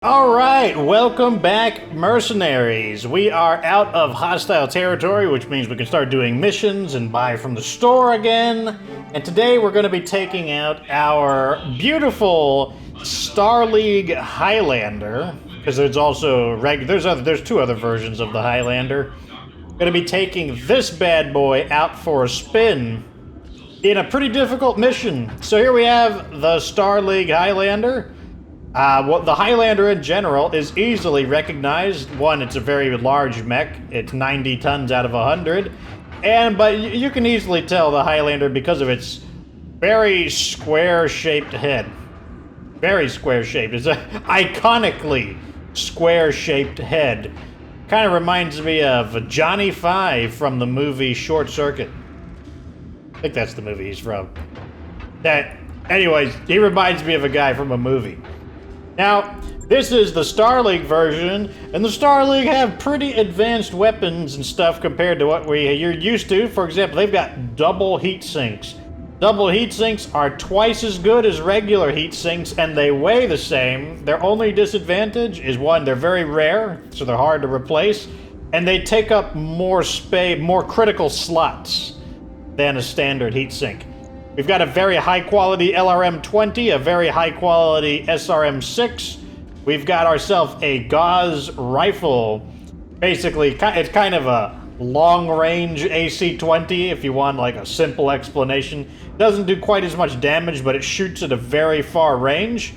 Alright, welcome back, mercenaries. We are out of hostile territory, which means we can start doing missions and buy from the store again. And today we're going to be taking out our beautiful Star League Highlander, because there's also there's two other versions of the Highlander. Going to be taking this bad boy out for a spin in a pretty difficult mission. So here we have the Star League Highlander. The Highlander in general is easily recognized. One, it's a very large mech. It's 90 tons out of 100. But you can easily tell the Highlander because of its very square-shaped head. Very square-shaped. It's an iconically square-shaped head. Kind of reminds me of Johnny Five from the movie Short Circuit. I think that's the movie he's from. Anyways, he reminds me of a guy from a movie. Now, this is the Star League version, and the Star League have pretty advanced weapons and stuff compared to what you're used to. For example, they've got double heat sinks. Double heat sinks are twice as good as regular heat sinks, and they weigh the same. Their only disadvantage is, one, they're very rare, so they're hard to replace, and they take up more critical slots than a standard heat sink. We've got a very high-quality LRM-20, a very high-quality SRM-6. We've got ourselves a gauss rifle. Basically, it's kind of a long-range AC-20, if you want like a simple explanation. It doesn't do quite as much damage, but it shoots at a very far range.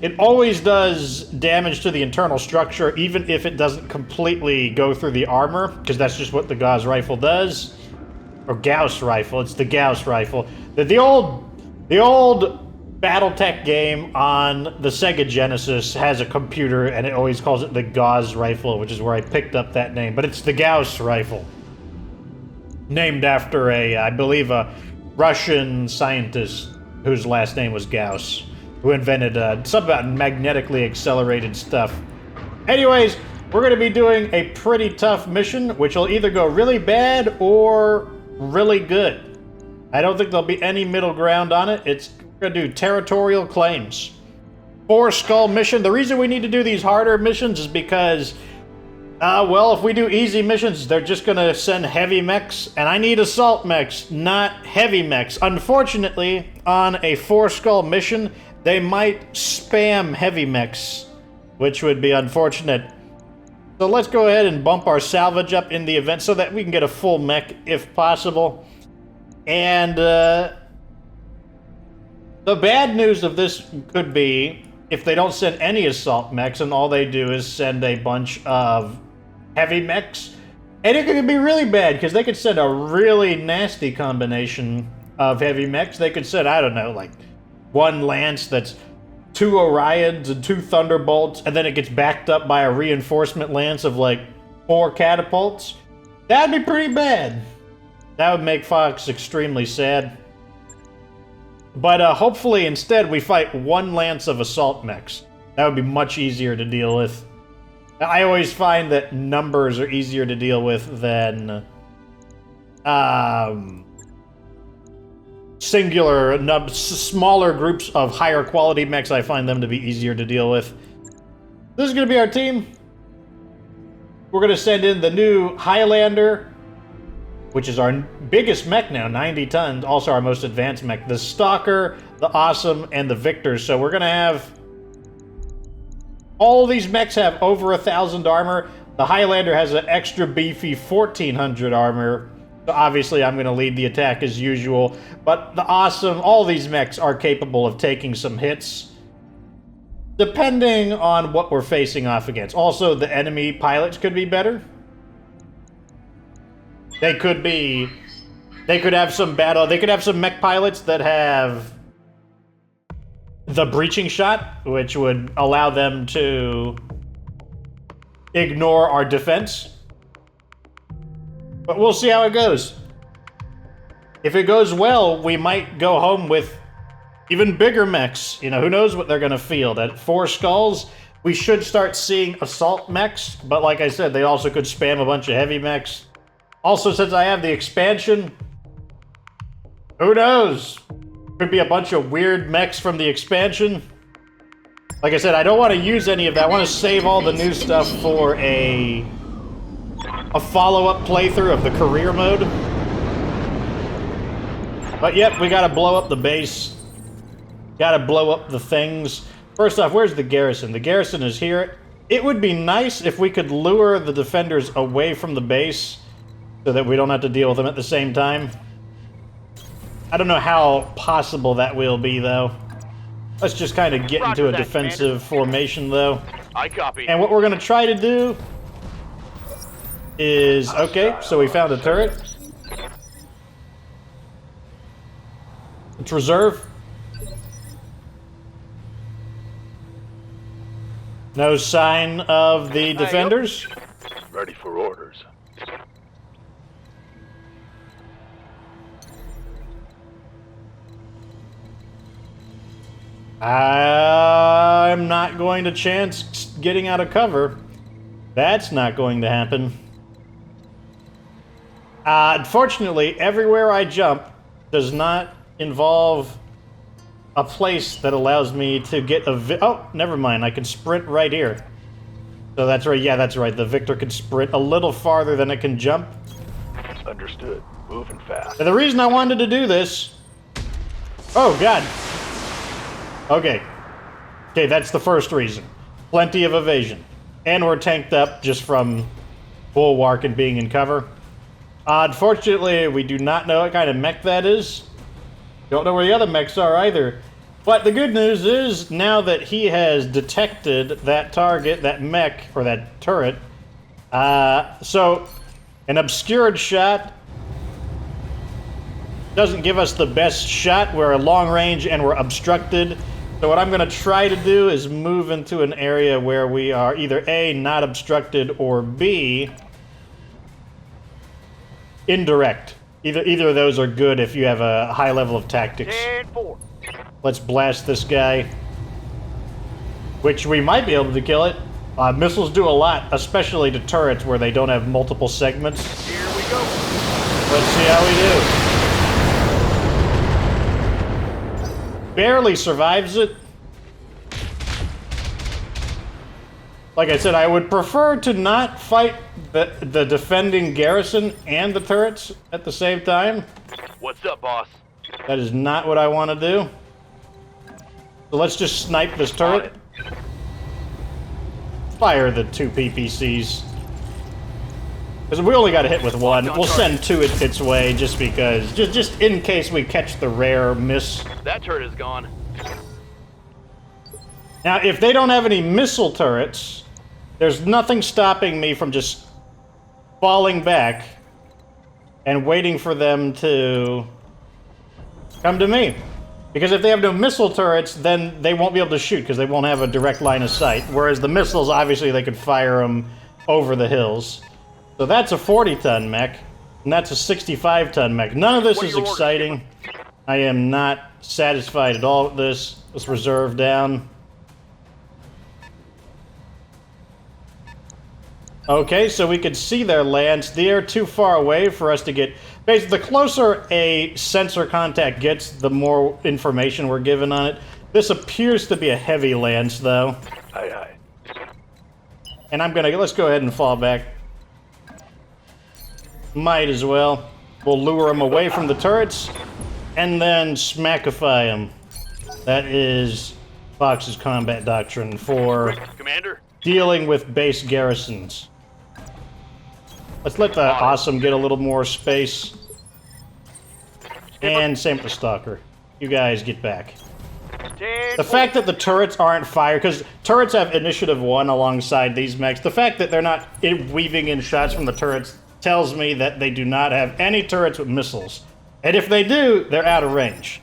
It always does damage to the internal structure, even if it doesn't completely go through the armor, because that's just what the gauss rifle does. Or Gauss rifle. It's the Gauss rifle. The old BattleTech game on the Sega Genesis has a computer, and it always calls it the Gauss rifle, which is where I picked up that name. But it's the Gauss rifle, named after I believe, a Russian scientist whose last name was Gauss, who invented something about magnetically accelerated stuff. Anyways, we're going to be doing a pretty tough mission, which will either go really bad or really good. I don't think there'll be any middle ground on it. We're gonna do territorial claims. 4 skull mission. The reason we need to do these harder missions is because, well, if we do easy missions, they're just gonna send heavy mechs, and I need assault mechs, not heavy mechs. Unfortunately, on a 4 skull mission, they might spam heavy mechs, which would be unfortunate. So let's go ahead and bump our salvage up in the event so that we can get a full mech if possible. And the bad news of this could be if they don't send any assault mechs and all they do is send a bunch of heavy mechs. And it could be really bad because they could send a really nasty combination of heavy mechs. They could send, I don't know, like 1 Lance that's 2 Orions and 2 Thunderbolts, and then it gets backed up by a reinforcement lance of like 4 catapults. That'd be pretty bad. That would make Fox extremely sad. But hopefully instead we fight 1 lance of assault mechs. That would be much easier to deal with. I always find that numbers are easier to deal with than smaller groups of higher quality mechs. I find them to be easier to deal with. This is going to be our team. We're going to send in the new Highlander, which is our biggest mech now, 90 tons, also our most advanced mech. The Stalker, the Awesome, and the Victor. So we're going to have... all these mechs have over 1,000 armor. The Highlander has an extra beefy 1,400 armor. So obviously I'm going to lead the attack as usual. But the Awesome, all these mechs are capable of taking some hits, depending on what we're facing off against. Also, the enemy pilots could be better. They could have some mech pilots that have the breaching shot, which would allow them to ignore our defense. But we'll see how it goes. If it goes well, we might go home with even bigger mechs. You know, who knows what they're going to field. At 4 skulls, we should start seeing assault mechs, but like I said, they also could spam a bunch of heavy mechs. Also, since I have the expansion, who knows? Could be a bunch of weird mechs from the expansion. Like I said, I don't want to use any of that. I want to save all the new stuff for a follow-up playthrough of the career mode. But yep, we gotta blow up the base. Gotta blow up the things. First off, where's the garrison? The garrison is here. It would be nice if we could lure the defenders away from the base so that we don't have to deal with them at the same time. I don't know how possible that will be, though. Let's just kind of get into a defensive formation, though. I copy. And what we're going to try to do is... Okay, so we found a turret. Let's reserve. No sign of the defenders. Ready for orders. I'm not going to chance getting out of cover. That's not going to happen. Unfortunately, everywhere I jump does not involve a place that allows me to get a oh, never mind. I can sprint right here. So that's right. Yeah, that's right. The Victor can sprint a little farther than it can jump. Understood. Moving fast. And the reason I wanted to do this... Oh, God. Okay. Okay, that's the first reason. Plenty of evasion. And we're tanked up just from bulwark and being in cover. Unfortunately, we do not know what kind of mech that is. Don't know where the other mechs are either. But the good news is, now that he has detected that target, that mech, or that turret, so an obscured shot doesn't give us the best shot. We're long range and we're obstructed. So what I'm going to try to do is move into an area where we are either A, not obstructed, or B, indirect. Either of those are good if you have a high level of tactics. 10-4. Let's blast this guy. Which we might be able to kill it. Missiles do a lot, especially to turrets where they don't have multiple segments. Here we go. Let's see how we do. Barely survives it. Like I said, I would prefer to not fight the defending garrison and the turrets at the same time. What's up, boss? That is not what I want to do. So let's just snipe this turret. Fire the 2 PPCs. Because we only got to hit with one. We'll send 2 its way just because. Just in case we catch the rare miss. That turret is gone. Now, if they don't have any missile turrets, there's nothing stopping me from just falling back and waiting for them to come to me. Because if they have no missile turrets, then they won't be able to shoot because they won't have a direct line of sight. Whereas the missiles, obviously, they could fire them over the hills. So that's a 40-ton mech, and that's a 65-ton mech. None of this is exciting. I am not satisfied at all with this. Let's reserve down. Okay, so we could see their lands. They are too far away for us to get... Basically, the closer a sensor contact gets, the more information we're given on it. This appears to be a heavy lance, though. Aye, aye. And I'm gonna... Let's go ahead and fall back. Might as well. We'll lure them away from the turrets, and then smackify them. That is Fox's combat doctrine for Commander. dealing with base garrisons. Let's let the Awesome get a little more space. And same with the Stalker. You guys get back. The fact that the turrets aren't fired, because turrets have initiative 1 alongside these mechs, the fact that they're not weaving in shots from the turrets tells me that they do not have any turrets with missiles. And if they do, they're out of range.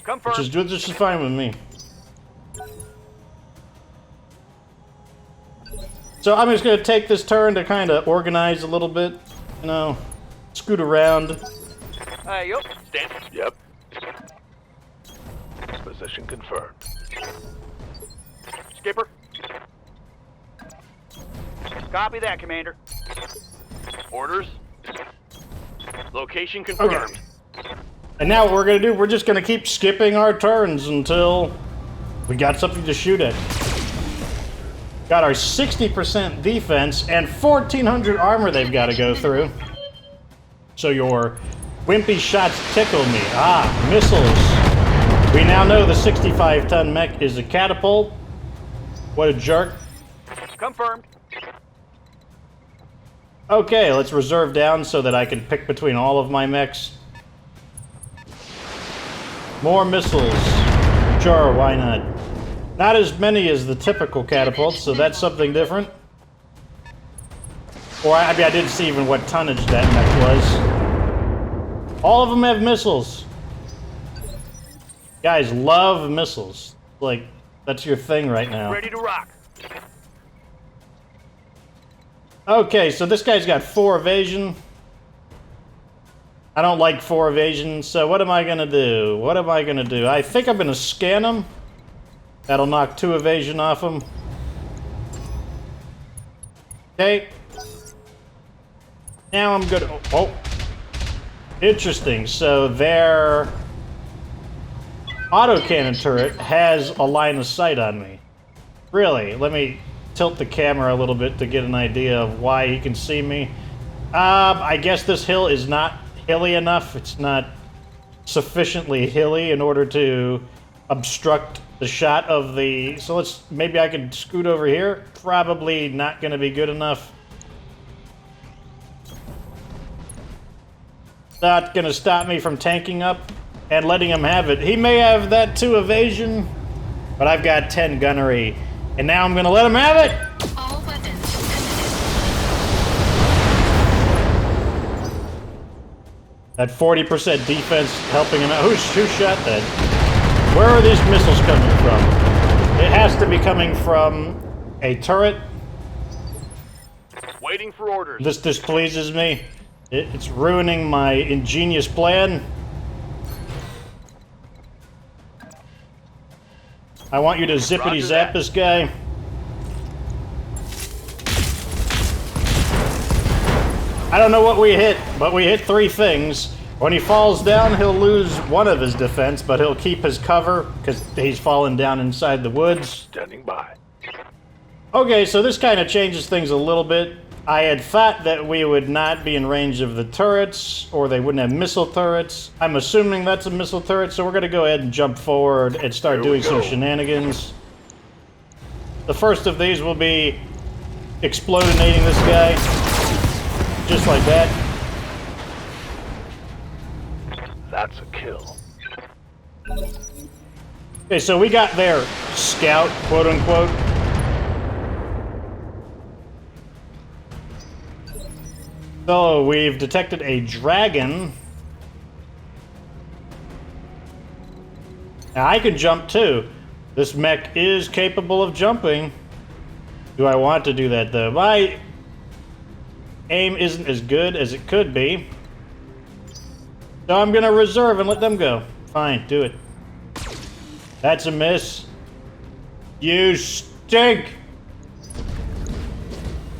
Confirm. Which is fine with me. So I'm just going to take this turn to kind of organize a little bit, you know, scoot around. Yup. Stand. Yep. Position confirmed. Skipper. Copy that, Commander. Orders. Location confirmed. Okay. And now what we're going to do, we're just going to keep skipping our turns until We got something to shoot at. Got our 60% defense and 1,400 armor they've got to go through. So your wimpy shots tickle me. Ah, missiles. We now know the 65-ton mech is a catapult. What a jerk. Confirmed. Okay, let's reserve down so that I can pick between all of my mechs. More missiles. Sure, why not? Not as many as the typical catapults, so that's something different. Or, I mean, I didn't see even what tonnage that mech was. All of them have missiles. Guys love missiles. Like, that's your thing right now. Ready to rock. Okay, so this guy's got 4 evasion. I don't like 4 evasion, so what am I gonna do? What am I gonna do? I think I'm gonna scan him. That'll knock 2 evasion off him. Okay. Now I'm good. Oh. Interesting. So their autocannon turret has a line of sight on me. Really? Let me tilt the camera a little bit to get an idea of why he can see me. I guess this hill is not hilly enough. It's not sufficiently hilly in order to obstruct the shot of the... So maybe I can scoot over here. Probably not going to be good enough. Not going to stop me from tanking up and letting him have it. He may have that 2 evasion, but I've got 10 gunnery. And now I'm going to let him have it! All weapons That 40% defense helping him out. Who shot that? Where are these missiles coming from? It has to be coming from a turret. Waiting for orders. This displeases me. It's ruining my ingenious plan. I want you to zippity zap this guy. I don't know what we hit, but we hit 3 things. When he falls down, he'll lose 1 of his defense, but he'll keep his cover because he's fallen down inside the woods. Standing by. Okay, so this kind of changes things a little bit. I had thought that we would not be in range of the turrets, or they wouldn't have missile turrets. I'm assuming that's a missile turret, so we're going to go ahead and jump forward and start doing some shenanigans. The first of these will be explodinating this guy. Just like that. That's a kill. Okay, so we got their scout, quote-unquote. So we've detected a dragon. Now I can jump too. This mech is capable of jumping. Do I want to do that though? My aim isn't as good as it could be. So I'm gonna reserve and let them go. Fine, do it. That's a miss. You stink!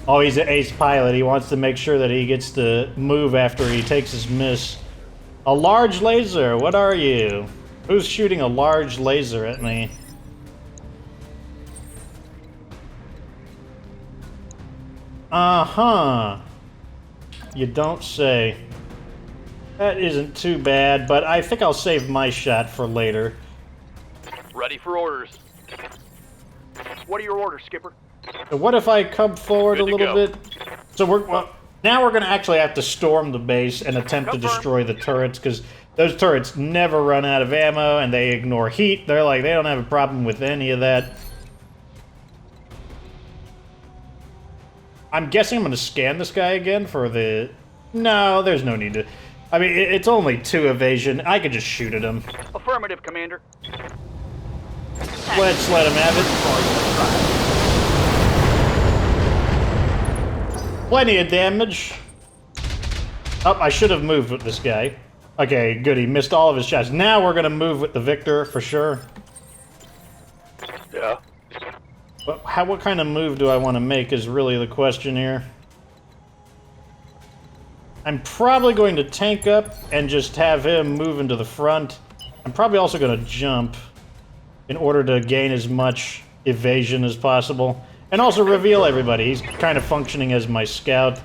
Oh, he's an ace pilot. He wants to make sure that he gets to move after he takes his miss. A large laser, what are you? Who's shooting a large laser at me? Uh-huh. You don't say. That isn't too bad, but I think I'll save my shot for later. Ready for orders. What are your orders, Skipper? So what if I come forward a little bit? So now we're going to actually have to storm the base and attempt to destroy the turrets, because those turrets never run out of ammo and they ignore heat. They're like, they don't have a problem with any of that. I'm guessing I'm going to scan this guy again for the... No, there's no need to... I mean, it's only 2 evasion. I could just shoot at him. Affirmative, Commander. Let's let him have it. Plenty of damage. Oh, I should have moved with this guy. Okay, good. He missed all of his shots. Now we're going to move with the Victor for sure. Yeah. But what kind of move do I want to make is really the question here. I'm probably going to tank up and just have him move into the front. I'm probably also going to jump. in order to gain as much evasion as possible. And also reveal everybody. He's kind of functioning as my scout.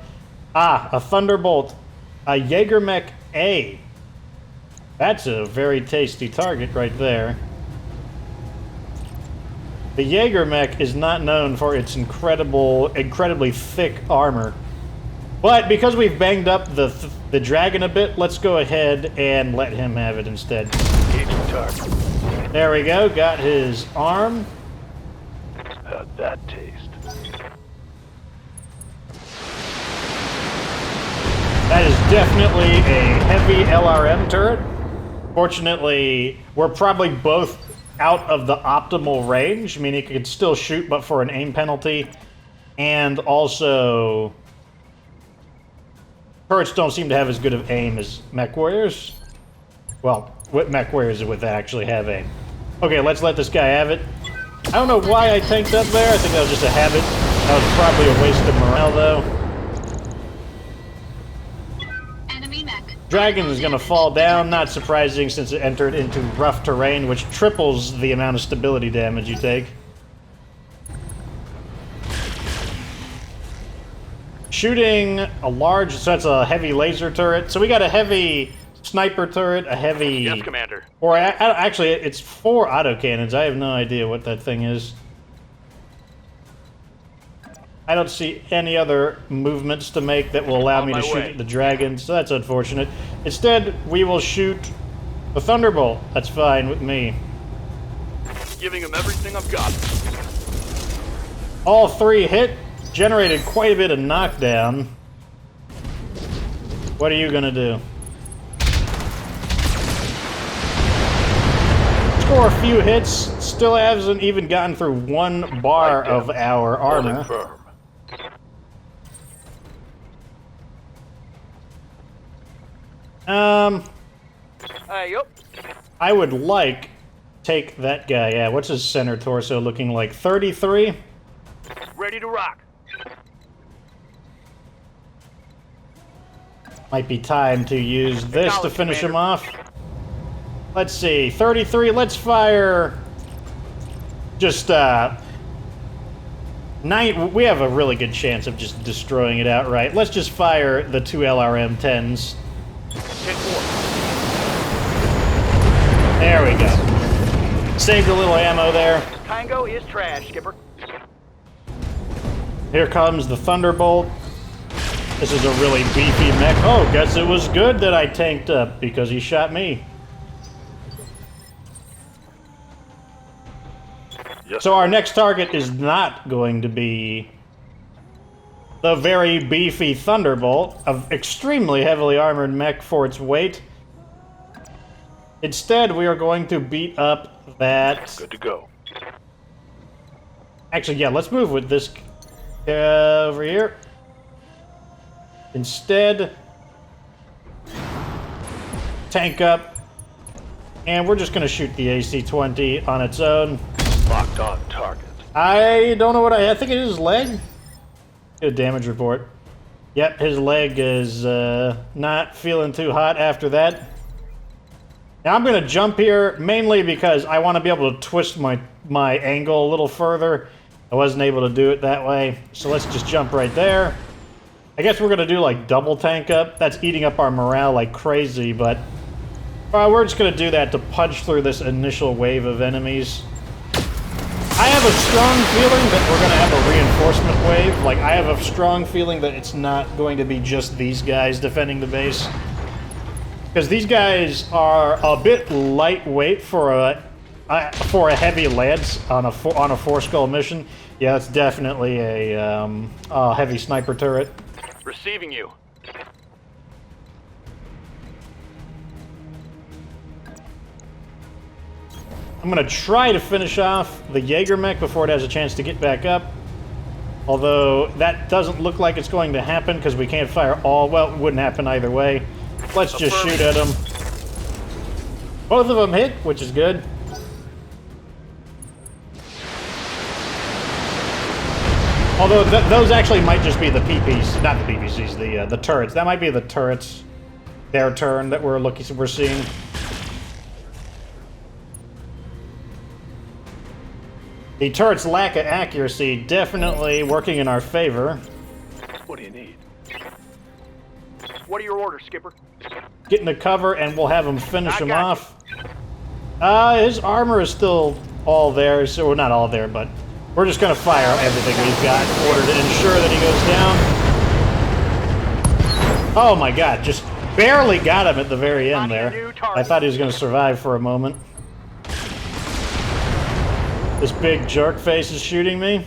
Ah, a Thunderbolt. A Jaeger Mech A. That's a very tasty target right there. The Jaeger Mech is not known for its incredibly thick armor. But because we've banged up the dragon a bit, let's go ahead and let him have it instead. There we go, got his arm. How'd that taste? That is definitely a heavy LRM turret. Fortunately, we're probably both out of the optimal range. I mean, it could still shoot, but for an aim penalty. And also, turrets don't seem to have as good of aim as mech warriors. Well, what mech warriors would actually have aim. Okay, let's let this guy have it. I don't know why I tanked up there. I think that was just a habit. That was probably a waste of morale, though. Dragon is going to fall down, not surprising since it entered into rough terrain, which triples the amount of stability damage you take. Shooting a large, so that's a heavy laser turret. So we got a heavy sniper turret, a heavy... Yes, Commander. Or actually, it's 4 autocannons. I have no idea what that thing is. I don't see any other movements to make that will allow me to shoot at the dragon, so that's unfortunate. Instead, we will shoot the Thunderbolt. That's fine with me. Giving him everything I've got. All 3 hit, generated quite a bit of knockdown. What are you gonna do? Score a few hits, still hasn't even gotten through 1 bar of our armor. Yep. I would like take that guy. Yeah, what's his center torso looking like? 33? Ready to rock. Might be time to use this to finish him off. Let's see, 33, let's fire just, we have a really good chance of just destroying it outright. Let's just fire the 2 LRM-10s. There we go. Saved a little ammo there. Tango is trash, Skipper. Here comes the Thunderbolt. This is a really beefy mech. Oh, guess it was good that I tanked up because he shot me. Yes. So our next target is not going to be the very beefy Thunderbolt, of extremely heavily armored mech for its weight. Instead, we are going to beat up that... Good to go. Actually, yeah, let's move with this over here. Instead, tank up, and we're just going to shoot the AC-20 on its own. Locked on target. I don't know what I think it is his leg. Get a damage report. Yep, his leg is not feeling too hot after that. Now I'm going to jump here mainly because I want to be able to twist my angle a little further. I wasn't able to do it that way, so let's just jump right there. I guess we're going to do like double tank up. That's eating up our morale like crazy, but we're just going to do that to punch through this initial wave of enemies. I have a strong feeling that we're going to have a reinforcement wave. Like, I have a strong feeling that it's not going to be just these guys defending the base. Because these guys are a bit lightweight for a heavy lance on a 4-skull mission. Yeah, it's definitely a heavy sniper turret. Receiving you. I'm going to try to finish off the Jaeger mech before it has a chance to get back up. Although, that doesn't look like it's going to happen because we can't fire all... Well, it wouldn't happen either way. Let's just shoot at them. Both of them hit, which is good. Although, those actually might just be the PPs, not the PPCs, the turrets. That might be the turrets, their turn that we're seeing. The turret's lack of accuracy definitely working in our favor. What do you need? What are your orders, Skipper? Get in the cover and we'll have him finish I him got off. His armor is still all there, so we're not all there, but we're just gonna fire everything we've got in order to ensure that he goes down. Oh my god, just barely got him at the very end there. I thought he was gonna survive for a moment. This big jerk face is shooting me.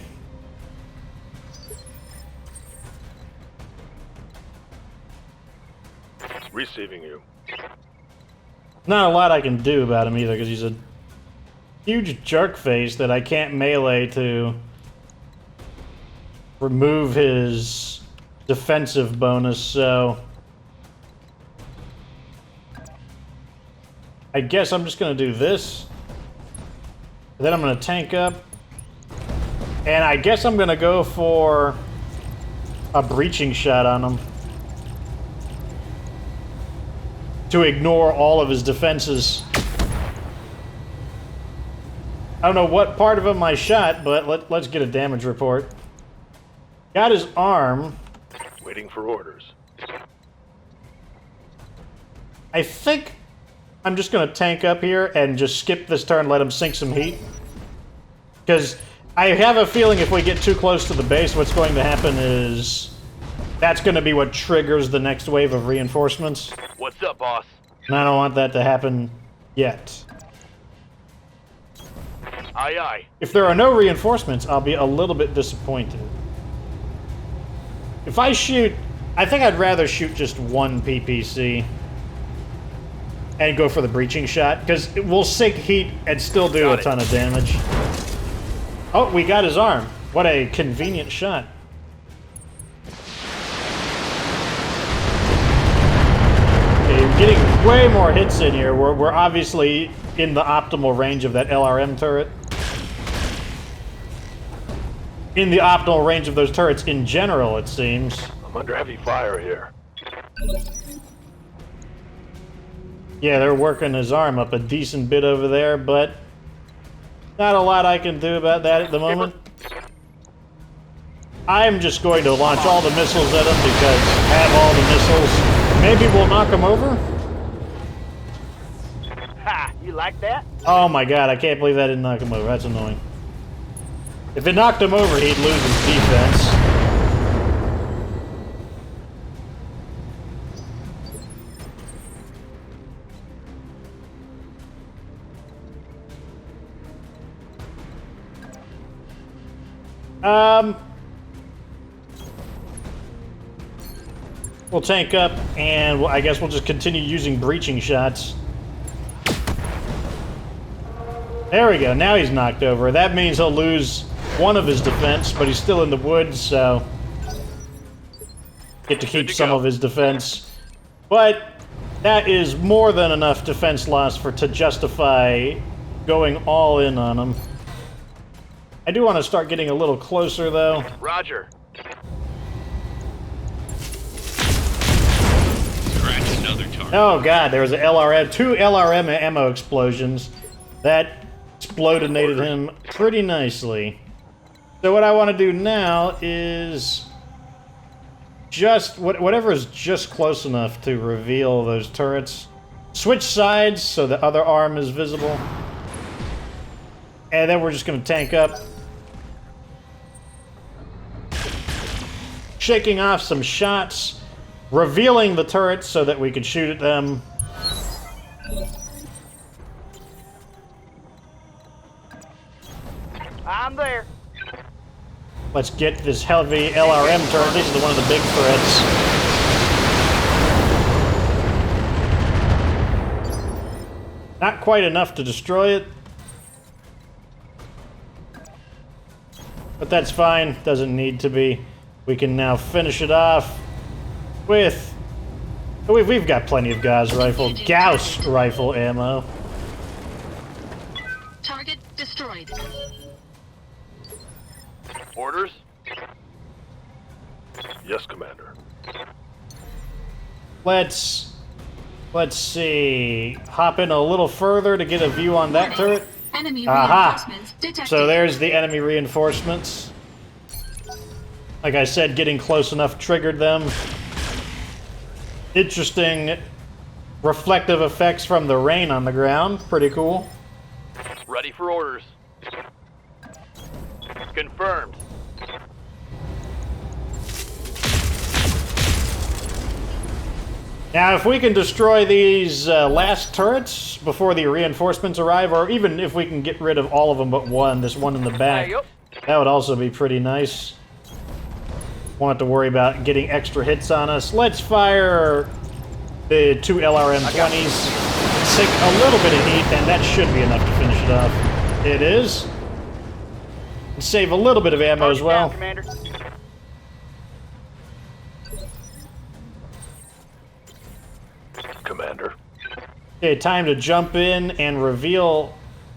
Receiving you. Not a lot I can do about him either, because he's a huge jerk face that I can't melee to remove his defensive bonus, so I guess I'm just gonna do this. Then I'm gonna tank up. And I guess I'm gonna go for a breaching shot on him to ignore all of his defenses. I don't know what part of him I shot, but let's get a damage report. Got his arm. Waiting for orders. I think I'm just gonna tank up here and just skip this turn, let him sink some heat. Because I have a feeling if we get too close to the base, what's going to happen is that's gonna be what triggers the next wave of reinforcements. What's up, boss? And I don't want that to happen yet. Aye, aye. If there are no reinforcements, I'll be a little bit disappointed. If I shoot, I think I'd rather shoot just one PPC and go for the breaching shot, because we'll sink heat and still do a ton of damage. Oh, we got his arm. What a convenient shot. Okay, we're getting way more hits in here. We're obviously in the optimal range of that LRM turret. In the optimal range of those turrets in general, it seems. I'm under heavy fire here. Yeah, they're working his arm up a decent bit over there, but not a lot I can do about that at the moment. I'm just going to launch all the missiles at him because I have all the missiles. Maybe we'll knock him over? Ha! You like that? Oh my god, I can't believe that didn't knock him over. That's annoying. If it knocked him over, he'd lose his defense. We'll tank up, and I guess we'll just continue using breaching shots. There we go, now he's knocked over. That means he'll lose one of his defense, but he's still in the woods, so get to keep some of his defense. But that is more than enough defense loss to justify going all in on him. I do want to start getting a little closer, though. Roger. Scratch another target. Oh god, there was a LRM, 2 LRM ammo explosions. That explodinated him pretty nicely. So what I want to do now is just whatever is just close enough to reveal those turrets. Switch sides so the other arm is visible. And then we're just going to tank up. Shaking off some shots, revealing the turrets so that we could shoot at them. I'm there. Let's get this heavy LRM turret. This is one of the big threats. Not quite enough to destroy it. But that's fine. Doesn't need to be. We can now finish it off with... We've got plenty of gauss rifle ammo. Target destroyed. Orders? Yes, Commander. Let's see. Hop in a little further to get a view on that turret. Enemy Aha! reinforcements detected. So there's the enemy reinforcements. Like I said, getting close enough triggered them. Interesting reflective effects from the rain on the ground. Pretty cool. Ready for orders. Confirmed. Now, if we can destroy these last turrets before the reinforcements arrive, or even if we can get rid of all of them but one, this one in the back, that would also be pretty nice. Won't have to worry about getting extra hits on us. Let's fire the 2 LRM-20s. Take a little bit of heat, and that should be enough to finish it off. It is. Save a little bit of ammo as well. Commander. Commander. Okay, time to jump in and reveal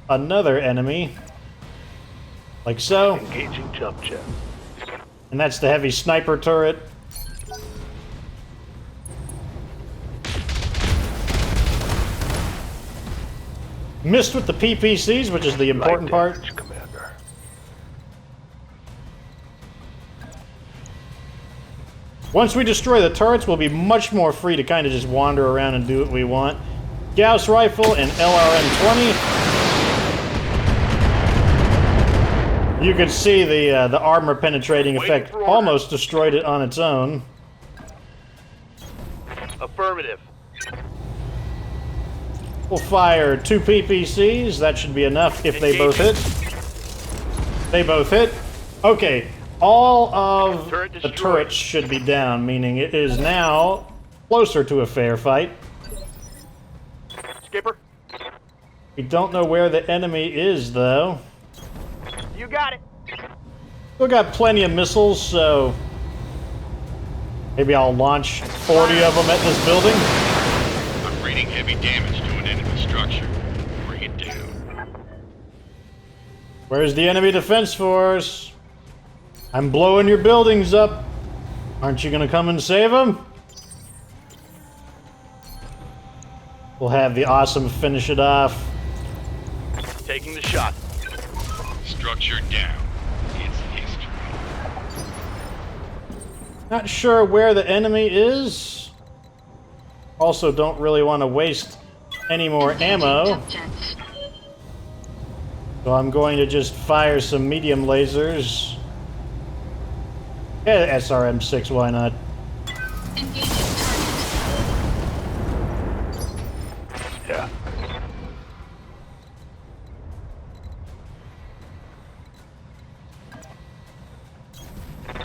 another enemy. Like so. Engaging jump jet. And that's the heavy sniper turret. Missed with the PPCs, which is the important part. Damage, Commander. Once we destroy the turrets, we'll be much more free to kind of just wander around and do what we want. Gauss rifle and LRM-20. You can see the armor penetrating effect almost destroyed it on its own. Affirmative. We'll fire 2 PPCs. That should be enough if they both hit. They both hit. Okay, all of the turrets should be down, meaning it is now closer to a fair fight. Skipper. We don't know where the enemy is, though. You got it. Still got plenty of missiles, so maybe I'll launch 40 of them at this building. I'm reading heavy damage to an enemy structure. Bring it down. Where's the enemy defense force? I'm blowing your buildings up. Aren't you gonna come and save them? We'll have the awesome finish it off. Taking the shot. Structure down. It's history. Not sure where the enemy is. Also, don't really want to waste any more ammo. So I'm going to just fire some medium lasers. Yeah, SRM-6, why not? Engaging target. Yeah.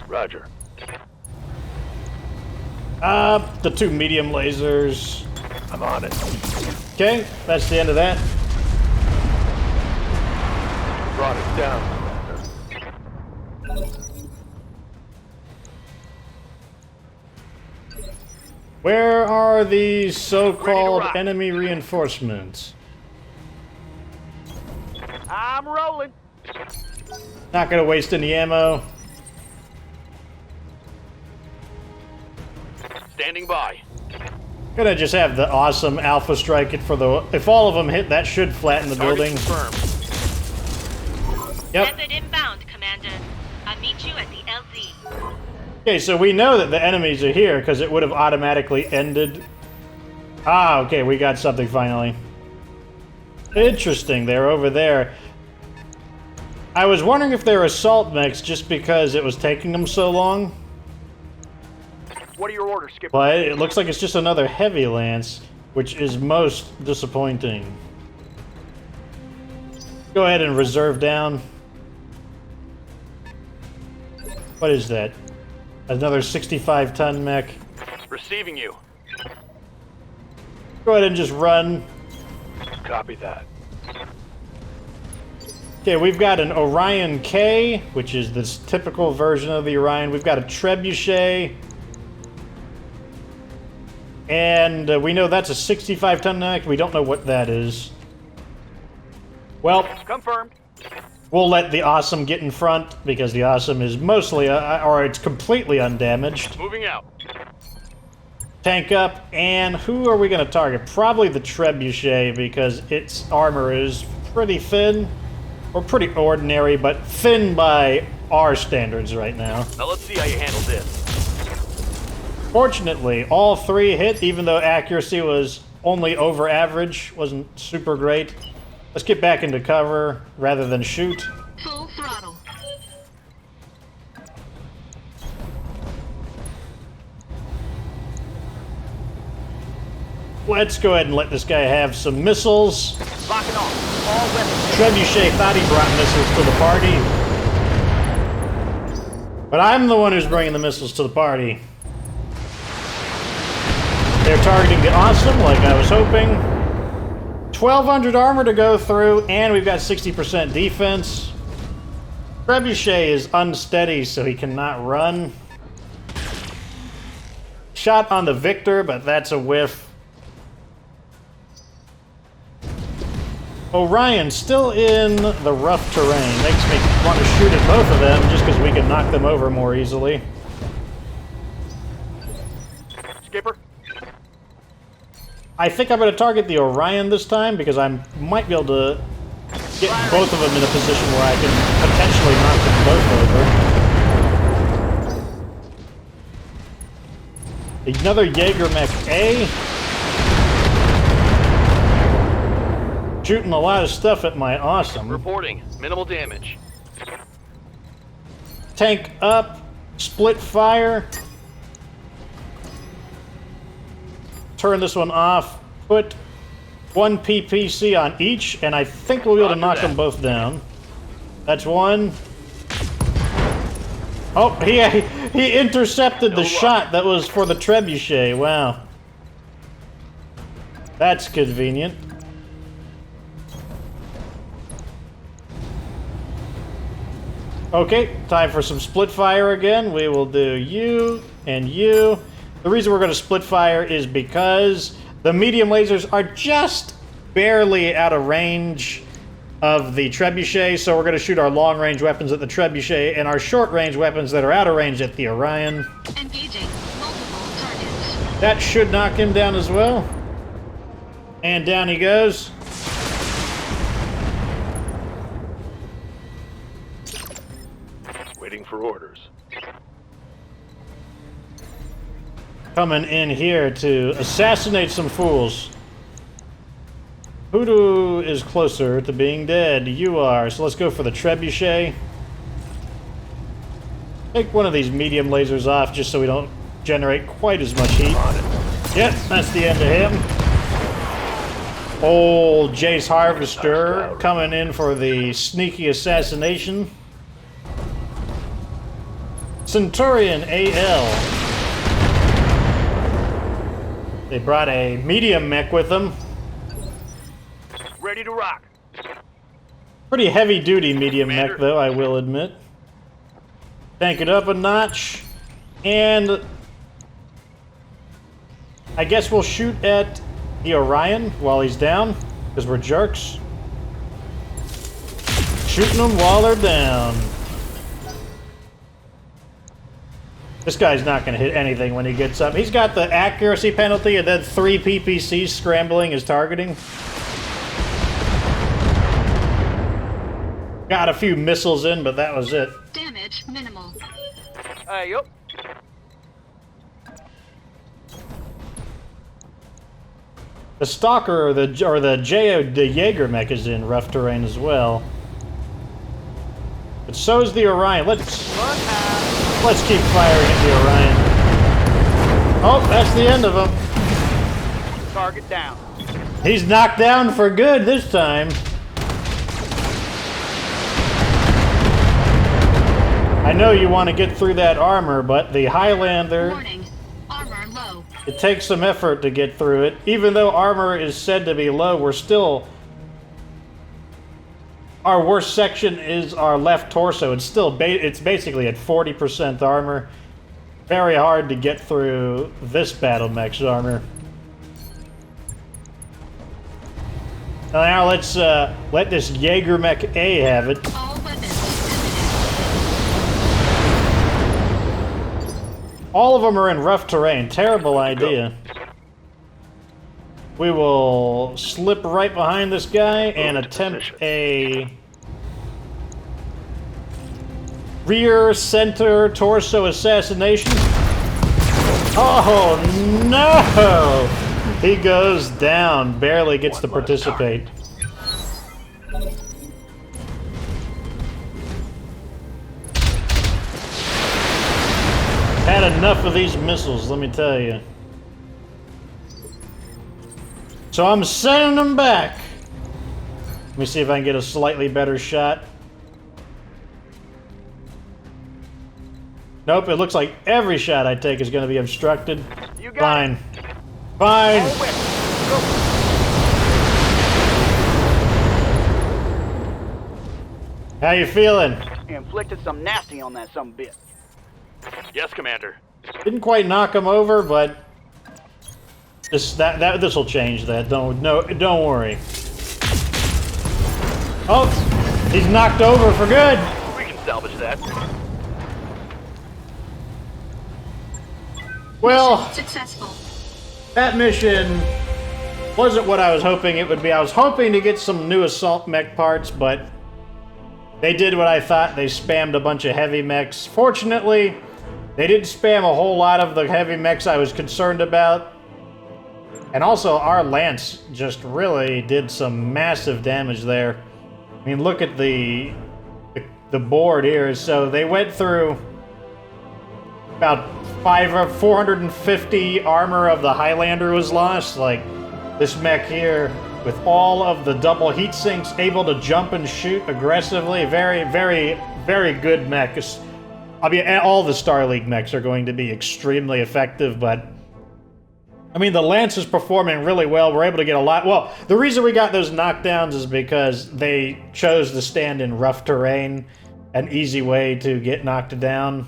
Roger. The 2 medium lasers. I'm on it. Okay, that's the end of that. Brought it down, Commander. Where are these so-called rock. enemy reinforcements? I'm rolling. Not gonna waste any ammo. Standing by. Gonna just have the awesome Alpha strike it for the... If all of them hit, that should flatten the Target building. confirmed. Yep. Method inbound, Commander. I'll meet you at the LZ. Okay, so we know that the enemies are here because it would have automatically ended. Ah, okay, we got something finally. Interesting, they're over there. I was wondering if they're assault mechs just because it was taking them so long. What are your orders, Skipper? But it looks like it's just another heavy lance, which is most disappointing. Go ahead and reserve down. What is that? Another 65-ton mech. Receiving you. Go ahead and just run. Copy that. Okay, we've got an Orion K, which is this typical version of the Orion. We've got a Trebuchet. And we know that's a 65-ton mech. We don't know what that is. Well, Confirmed. we'll let the Awesome get in front, because the Awesome is mostly, or it's completely undamaged. Moving out. Tank up, and who are we going to target? Probably the Trebuchet, because its armor is pretty thin. Or pretty ordinary, but thin by our standards right now. Now let's see how you handle this. Fortunately, all three hit, even though accuracy was only over average, wasn't super great. Let's get back into cover rather than shoot. Full throttle. Let's go ahead and let this guy have some missiles. Locking off. All weapons. Trebuchet thought he brought missiles to the party. But I'm the one who's bringing the missiles to the party. They're targeting the awesome, like I was hoping. 1,200 armor to go through, and we've got 60% defense. Trebuchet is unsteady, so he cannot run. Shot on the Victor, but that's a whiff. Orion still in the rough terrain. Makes me want to shoot at both of them just because we can knock them over more easily. Skipper. I think I'm going to target the Orion this time because I might be able to get both of them in a position where I can potentially knock them both over. Another Jaeger Mech A. Shooting a lot of stuff at my awesome. Reporting. Minimal damage. Tank up. Split fire. Turn this one off. Put one PPC on each, and I think we'll be able to knock them both down. That's one. Oh, he intercepted the shot that was for the Trebuchet. Wow. That's convenient. Okay, time for some split fire again. We will do you and you. The reason we're going to split fire is because the medium lasers are just barely out of range of the Trebuchet, so we're going to shoot our long-range weapons at the Trebuchet and our short-range weapons that are out of range at the Orion. Engaging multiple targets. That should knock him down as well. And down he goes. Waiting for orders. Coming in here to assassinate some fools. Hoodoo is closer to being dead. You are. So let's go for the Trebuchet. Take one of these medium lasers off just so we don't generate quite as much heat. Yep, that's the end of him. Old Jace Harvester coming in for the sneaky assassination. Centurion AL. They brought a medium mech with them. Ready to rock. Pretty heavy-duty medium mech, though, I will admit. Tank it up a notch. And I guess we'll shoot at the Orion while he's down, because we're jerks. Shooting them while they're down. This guy's not going to hit anything when he gets up. He's got the accuracy penalty and then 3 PPCs scrambling his targeting. Got a few missiles in, but that was it. Damage minimal. Hey, yup. The Stalker or the Jaeger mech is in rough terrain as well. But so is the Orion. Let's keep firing at the Orion. Oh, that's the end of him. Target down. He's knocked down for good this time. I know you want to get through that armor, but the Highlander... Warning. Armor low. It takes some effort to get through it. Even though armor is said to be low, we're still... Our worst section is our left torso. It's still it's basically at 40% armor. Very hard to get through this battle mech's armor. Now let's let this Jaeger Mech A have it. All weapons All of them are in rough terrain. Terrible idea. We will slip right behind this guy and attempt a rear center torso assassination. Oh no! He goes down, barely gets to participate. Had enough of these missiles, let me tell you. So I'm sending them back. Let me see if I can get a slightly better shot. Nope, it looks like every shot I take is going to be obstructed. You got Fine. it. Fine. All wet. Go. How you feeling? Inflicted some nasty on that sumbitch. Yes, Commander. Didn't quite knock him over, but this will change that. Don't worry. Oh, he's knocked over for good. We can salvage that. Well, Successful. that mission wasn't what I was hoping it would be. I was hoping to get some new assault mech parts, but they did what I thought. They spammed a bunch of heavy mechs. Fortunately, they didn't spam a whole lot of the heavy mechs I was concerned about. And also, our Lance just really did some massive damage there. I mean, look at the board here. So they went through about 450 armor of the Highlander was lost. Like, this mech here, with all of the double heat sinks, able to jump and shoot aggressively. Very, very, very good mech. I mean, all the Star League mechs are going to be extremely effective, but I mean, the Lance is performing really well. We're able to get a lot. Well, the reason we got those knockdowns is because they chose to stand in rough terrain, an easy way to get knocked down.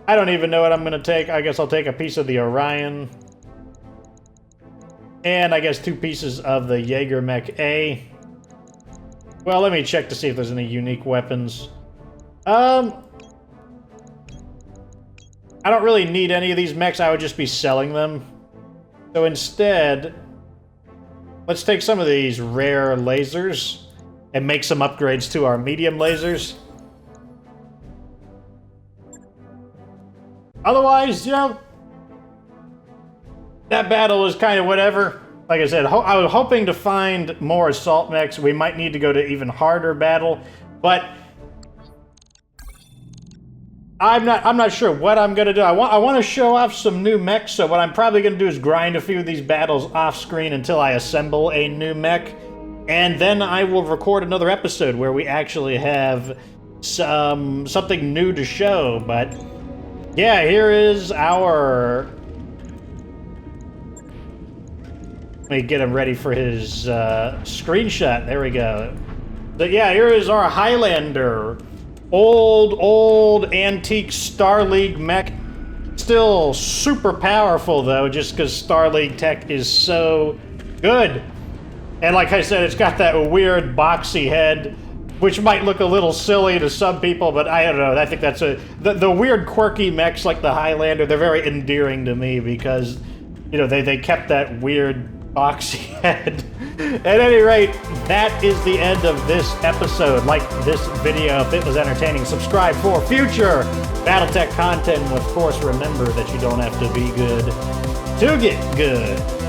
I don't even know what I'm going to take. I guess I'll take a piece of the Orion. And I guess 2 pieces of the Jaeger Mech A. Well, let me check to see if there's any unique weapons. I don't really need any of these mechs. I would just be selling them. So instead, let's take some of these rare lasers and make some upgrades to our medium lasers. Otherwise, you know, that battle was kind of whatever. Like I said, I was hoping to find more assault mechs. We might need to go to even harder battle, but I'm not sure what I'm gonna do. I want to show off some new mechs. So what I'm probably gonna do is grind a few of these battles off screen until I assemble a new mech, and then I will record another episode where we actually have something new to show. But yeah, here is our. Let me get him ready for his screenshot. There we go. But yeah, here is our Highlander. Old antique Star League mech. Still super powerful though, just because Star League tech is so good. And like I said, it's got that weird boxy head, which might look a little silly to some people, but I don't know. I think that's the weird quirky mechs like the Highlander. They're very endearing to me because, you know, they kept that weird boxy head. At any rate, that is the end of this episode. Like this video if it was entertaining. Subscribe for future BattleTech content. And of course, remember that you don't have to be good to get good.